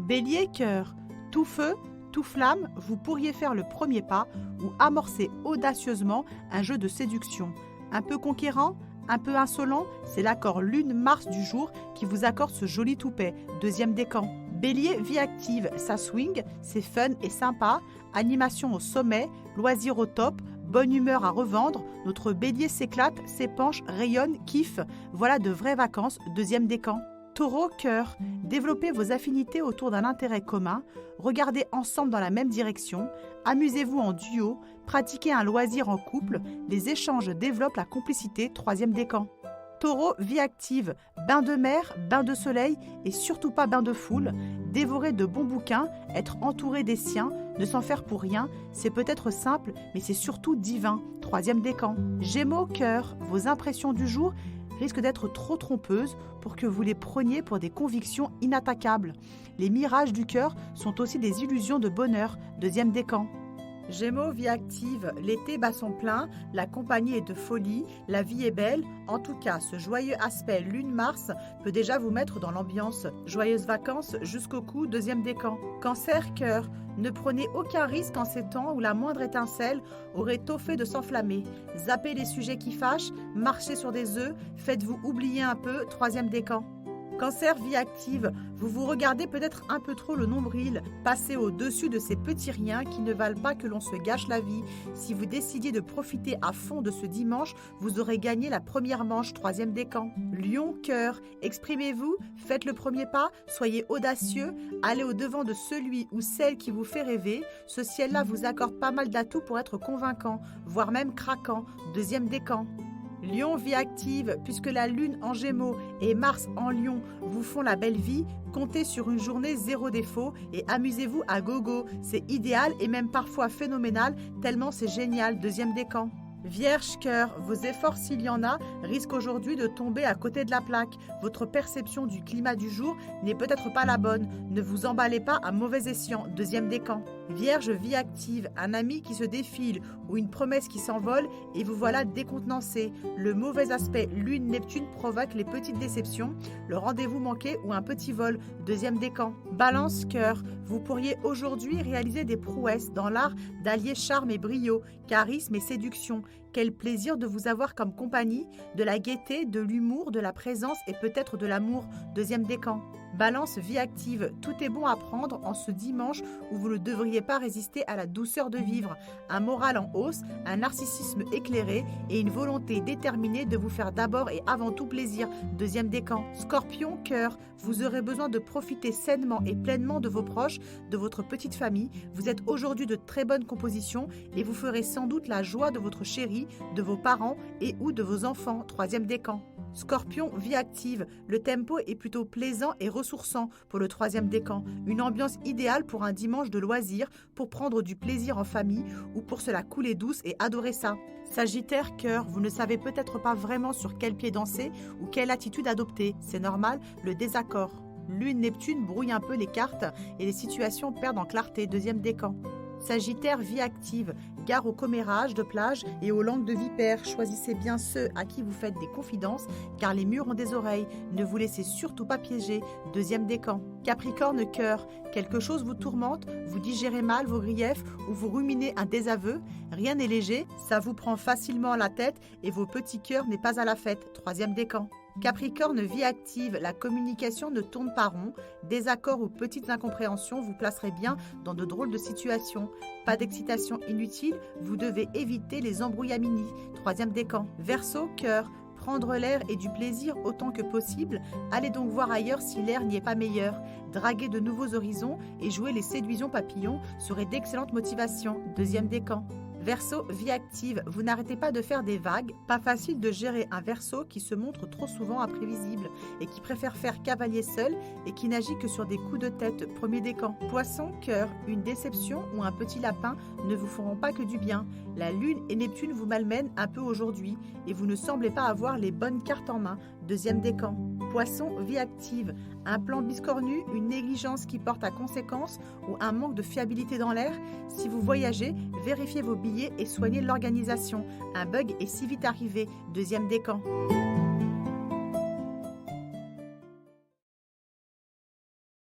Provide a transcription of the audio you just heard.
Bélier, cœur. Tout feu, tout flamme, vous pourriez faire le premier pas ou amorcer audacieusement un jeu de séduction. Un peu conquérant, un peu insolent, c'est l'accord Lune-Mars du jour qui vous accorde ce joli toupet, deuxième décan. Bélier, vie active, ça swing, c'est fun et sympa, animation au sommet, loisirs au top, bonne humeur à revendre, notre bélier s'éclate, s'épanche, rayonne, kiffe, voilà de vraies vacances, deuxième décan. Taureau, cœur, développez vos affinités autour d'un intérêt commun, regardez ensemble dans la même direction, amusez-vous en duo, pratiquez un loisir en couple, les échanges développent la complicité, troisième décan. Taureau, vie active, bain de mer, bain de soleil et surtout pas bain de foule, dévorer de bons bouquins, être entouré des siens, ne s'en faire pour rien, c'est peut-être simple mais c'est surtout divin, troisième décan. Gémeaux, cœur, vos impressions du jour risquent d'être trop trompeuses pour que vous les preniez pour des convictions inattaquables. Les mirages du cœur sont aussi des illusions de bonheur, deuxième décan. Gémeaux, vie active, l'été bat son plein, la compagnie est de folie, la vie est belle. En tout cas, ce joyeux aspect Lune-Mars peut déjà vous mettre dans l'ambiance. Joyeuses vacances jusqu'au cou, deuxième décan. Cancer, cœur, ne prenez aucun risque en ces temps où la moindre étincelle aurait tôt fait de s'enflammer. Zappez les sujets qui fâchent, marchez sur des œufs, faites-vous oublier un peu, troisième décan. Cancer, vie active, vous vous regardez peut-être un peu trop le nombril, passez au-dessus de ces petits riens qui ne valent pas que l'on se gâche la vie. Si vous décidiez de profiter à fond de ce dimanche, vous aurez gagné la première manche, troisième décan. Lion, cœur, exprimez-vous, faites le premier pas, soyez audacieux, allez au-devant de celui ou celle qui vous fait rêver. Ce ciel-là vous accorde pas mal d'atouts pour être convaincant, voire même craquant, deuxième décan. Lion, vie active, puisque la Lune en Gémeaux et Mars en Lion vous font la belle vie, comptez sur une journée zéro défaut et amusez-vous à gogo. C'est idéal et même parfois phénoménal, tellement c'est génial, deuxième décan. Vierge, cœur, vos efforts s'il y en a risquent aujourd'hui de tomber à côté de la plaque. Votre perception du climat du jour n'est peut-être pas la bonne. Ne vous emballez pas à mauvais escient, deuxième décan. Vierge, vie active, un ami qui se défile ou une promesse qui s'envole et vous voilà décontenancé. Le mauvais aspect Lune-Neptune provoque les petites déceptions, le rendez-vous manqué ou un petit vol, deuxième décan. Balance, cœur, vous pourriez aujourd'hui réaliser des prouesses dans l'art d'allier charme et brio, charisme et séduction. Quel plaisir de vous avoir comme compagnie, de la gaieté, de l'humour, de la présence et peut-être de l'amour, deuxième décan. Balance, vie active, tout est bon à prendre en ce dimanche où vous ne devriez pas résister à la douceur de vivre. Un moral en hausse, un narcissisme éclairé et une volonté déterminée de vous faire d'abord et avant tout plaisir, deuxième décan. Scorpion, cœur, vous aurez besoin de profiter sainement et pleinement de vos proches, de votre petite famille. Vous êtes aujourd'hui de très bonne composition et vous ferez sans doute la joie de votre chéri, de vos parents et ou de vos enfants, troisième décan. Scorpion, vie active, le tempo est plutôt plaisant et ressourçant pour le troisième décan. Une ambiance idéale pour un dimanche de loisirs, pour prendre du plaisir en famille ou pour se la couler douce et adorer ça. Sagittaire, cœur, vous ne savez peut-être pas vraiment sur quel pied danser ou quelle attitude adopter. C'est normal, le désaccord. Lune-Neptune brouille un peu les cartes et les situations perdent en clarté, deuxième décan. Sagittaire, vie active, gare aux commérages de plage et aux langues de vipère. Choisissez bien ceux à qui vous faites des confidences, car les murs ont des oreilles. Ne vous laissez surtout pas piéger. Deuxième décan. Capricorne, cœur, quelque chose vous tourmente, vous digérez mal vos griefs ou vous ruminez un désaveu. Rien n'est léger, ça vous prend facilement la tête et vos petits cœurs n'est pas à la fête. Troisième décan. Capricorne, vie active, la communication ne tourne pas rond. Désaccords ou petites incompréhensions vous placerez bien dans de drôles de situations. Pas d'excitation inutile, vous devez éviter les embrouillamini. Troisième décan. Verseau, cœur, prendre l'air et du plaisir autant que possible. Allez donc voir ailleurs si l'air n'y est pas meilleur. Draguer de nouveaux horizons et jouer les séduisions papillons serait d'excellentes motivations. Deuxième décan. Verseau, vie active, vous n'arrêtez pas de faire des vagues. Pas facile de gérer un Verseau qui se montre trop souvent imprévisible et qui préfère faire cavalier seul et qui n'agit que sur des coups de tête, premier décan. Poisson, cœur, une déception ou un petit lapin ne vous feront pas que du bien. La Lune et Neptune vous malmènent un peu aujourd'hui et vous ne semblez pas avoir les bonnes cartes en main, deuxième décan. Poisson, vie active, un plan biscornu, une négligence qui porte à conséquence ou un manque de fiabilité dans l'air. Si vous voyagez, vérifiez vos billets et soignez l'organisation. Un bug est si vite arrivé, deuxième décan.